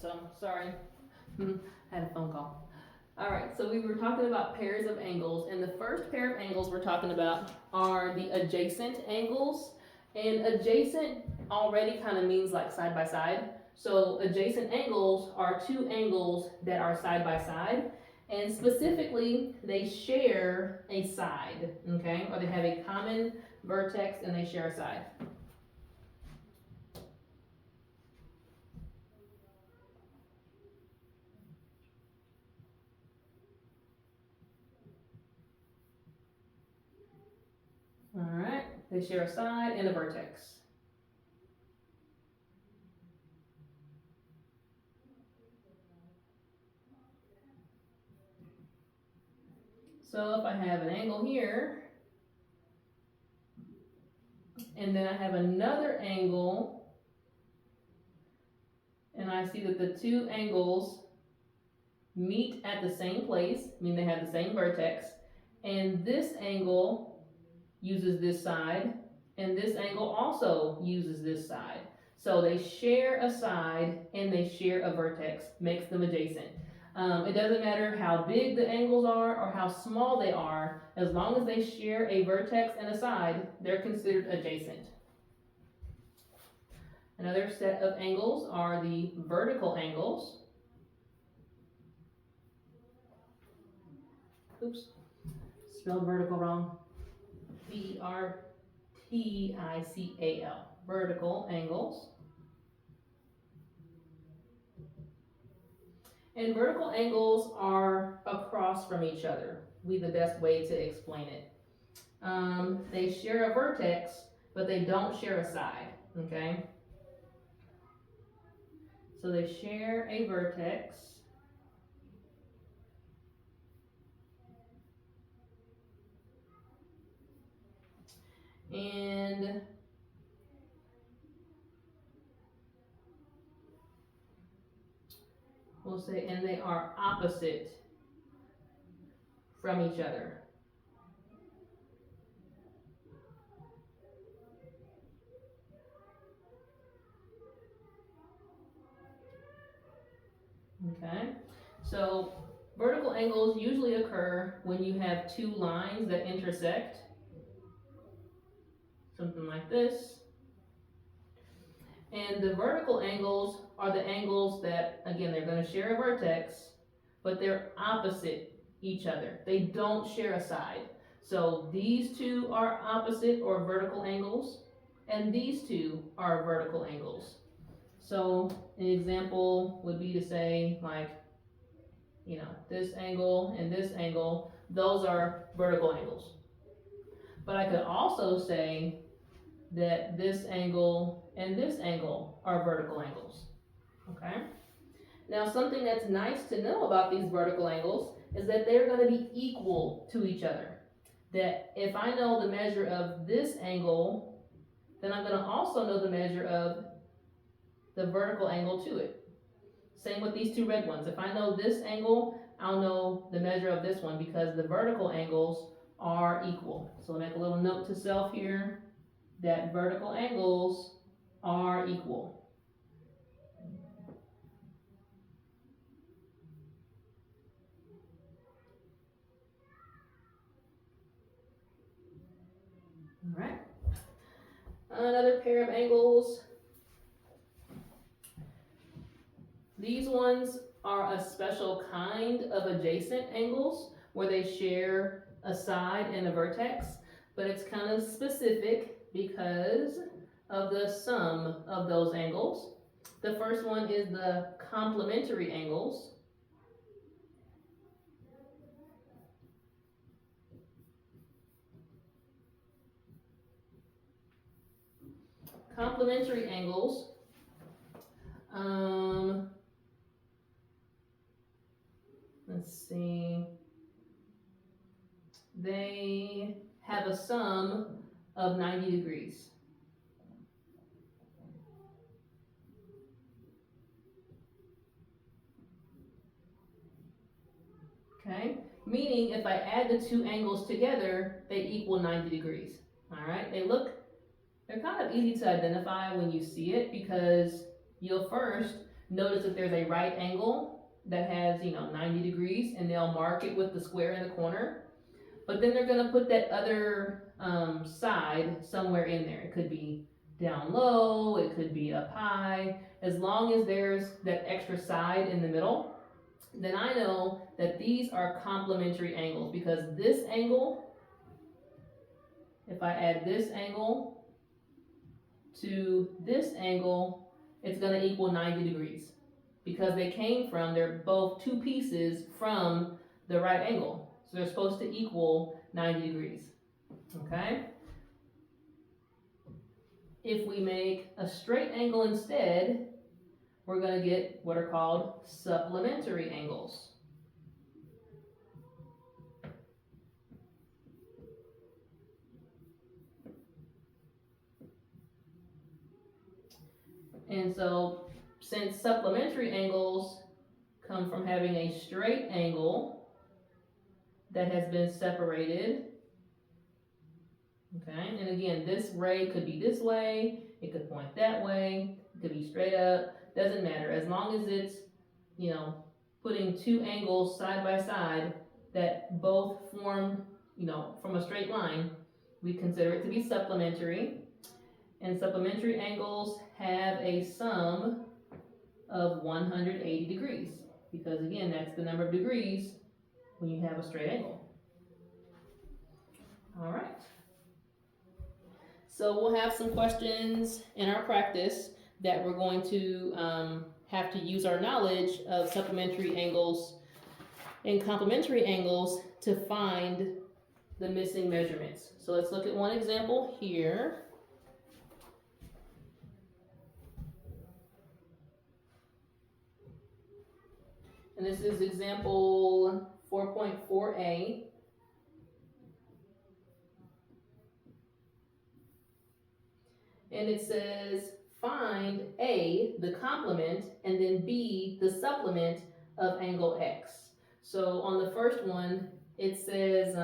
so sorry. Had a phone call. All right, so we were talking about pairs of angles, and the first pair of angles we're talking about are the adjacent angles. And adjacent already kind of means like side by side. So adjacent angles are two angles that are side by side, and specifically they share a side, okay? Or they have a common vertex and they share a side. All right, they share a side and a vertex. So if I have an angle here, and then I have another angle, and I see that the two angles meet at the same place, I mean they have the same vertex, and this angle uses this side, and this angle also uses this side. So they share a side and they share a vertex, makes them adjacent. It doesn't matter how big the angles are or how small they are, as long as they share a vertex and a side, they're considered adjacent. Another set of angles are the vertical angles. Oops, spelled vertical wrong. vertical, vertical angles. And vertical angles are across from each other. Be the best way to explain it. They share a vertex, but they don't share a side, okay? So they share a vertex, and we'll say, and they are opposite from each other. Okay, so vertical angles usually occur when you have two lines that intersect, something like this. And the vertical angles are the angles that, again, they're going to share a vertex, but they're opposite each other. They don't share a side. So these two are opposite or vertical angles, and these two are vertical angles. So an example would be to say, like, you know, this angle and this angle, those are vertical angles. But I could also say that this angle and this angle are vertical angles, okay? Now something that's nice to know about these vertical angles is that they're going to be equal to each other. That if I know the measure of this angle, then I'm going to also know the measure of the vertical angle to it. Same with these two red ones. If I know this angle, I'll know the measure of this one because the vertical angles are equal. So I'll make a little note to self here that vertical angles are equal. All right. Another pair of angles. These ones are a special kind of adjacent angles where they share a side and a vertex, but it's kind of specific because of the sum of those angles. The first one is the complementary angles. Complementary angles let's see, they have a sum of 90 degrees. Okay, meaning if I add the two angles together, they equal 90 degrees. All right, they're kind of easy to identify when you see it because you'll first notice that there's a right angle that has, 90 degrees, and they'll mark it with the square in the corner. But then they're gonna put that other side somewhere in there. It could be down low, it could be up high. As long as there's that extra side in the middle, then I know that these are complementary angles, because this angle, if I add this angle to this angle, it's gonna equal 90 degrees. Because they're both two pieces from the right angle. So they're supposed to equal 90 degrees, okay? If we make a straight angle instead, we're gonna get what are called supplementary angles. And so, since supplementary angles come from having a straight angle that has been separated, okay, and again, this ray could be this way, it could point that way, it could be straight up, doesn't matter, as long as it's, putting two angles side by side that both form, from a straight line, we consider it to be supplementary. And supplementary angles have a sum of 180 degrees, because again, that's the number of degrees when you have a straight angle. All right. So we'll have some questions in our practice that we're going to have to use our knowledge of supplementary angles and complementary angles to find the missing measurements. So let's look at one example here. And this is example 4.4a. And it says, find A, the complement, and then B, the supplement of angle X. So on the first one, it says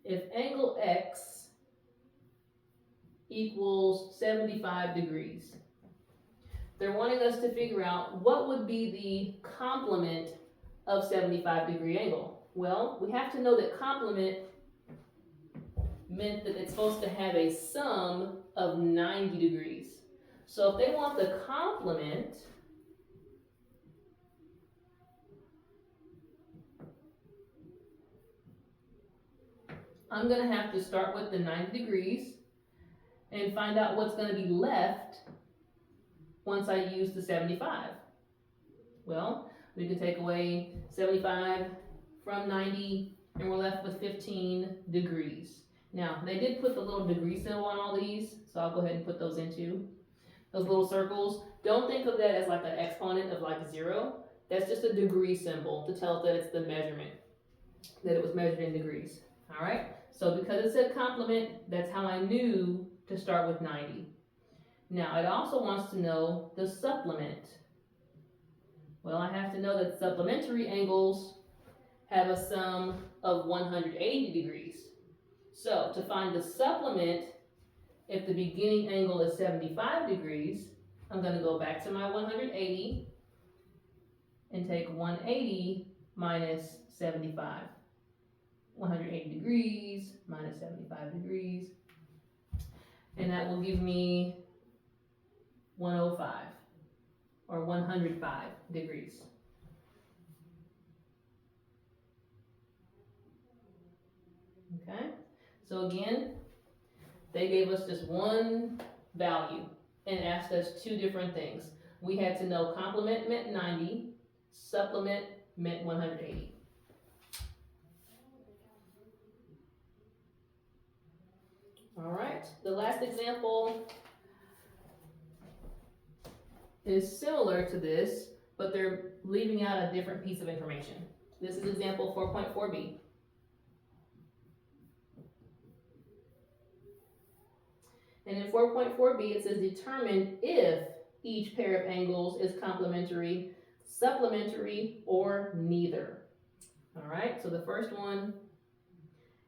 if angle X equals 75 degrees, they're wanting us to figure out what would be the complement of 75-degree angle. Well, we have to know that complement meant that it's supposed to have a sum of 90 degrees. So if they want the complement, I'm going to have to start with the 90 degrees and find out what's going to be left once I use the 75. Well, we can take away 75 from 90 and we're left with 15 degrees. Now, they did put the little degree symbol on all these, so I'll go ahead and put those in too. Those little circles, don't think of that as like an exponent of like 0. That's just a degree symbol to tell us that it's the measurement, that it was measured in degrees. All right, so because it said complement, that's how I knew to start with 90. Now, it also wants to know the supplement. Well, I have to know that supplementary angles have a sum of 180 degrees. So, to find the supplement, if the beginning angle is 75 degrees, I'm going to go back to my 180 and take 180 minus 75. 180 degrees minus 75 degrees. And that will give me 105 or 105 degrees. Okay, so again, they gave us just one value and asked us two different things. We had to know complement meant 90, supplement meant 180. All right, the last example is similar to this, but they're leaving out a different piece of information. This is example 4.4b. And in 4.4b, it says determine if each pair of angles is complementary, supplementary, or neither. All right, so the first one,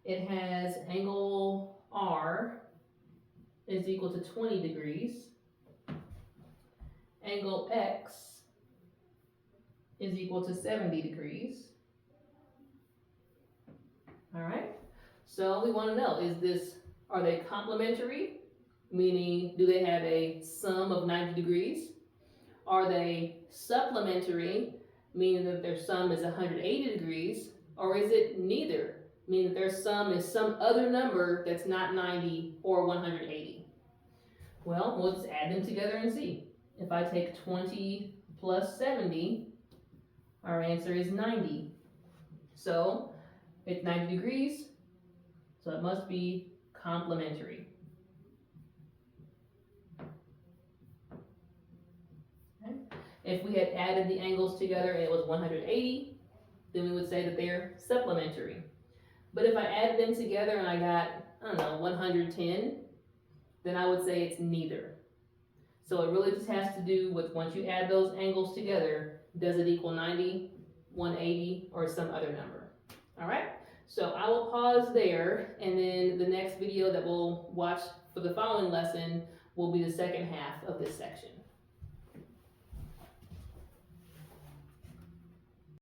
it has angle R is equal to 20 degrees. Angle X is equal to 70 degrees. All right, so we want to know, are they complementary? Meaning, do they have a sum of 90 degrees? Are they supplementary? Meaning that their sum is 180 degrees? Or is it neither? Meaning that their sum is some other number that's not 90 or 180? Well, we'll just add them together and see. If I take 20 plus 70, our answer is 90. So it's 90 degrees, so it must be complementary. Okay. If we had added the angles together and it was 180, then we would say that they're supplementary. But if I added them together and I got, 110, then I would say it's neither. So it really just has to do with, once you add those angles together, does it equal 90, 180, or some other number? All right, so I will pause there, and then the next video that we'll watch for the following lesson will be the second half of this section.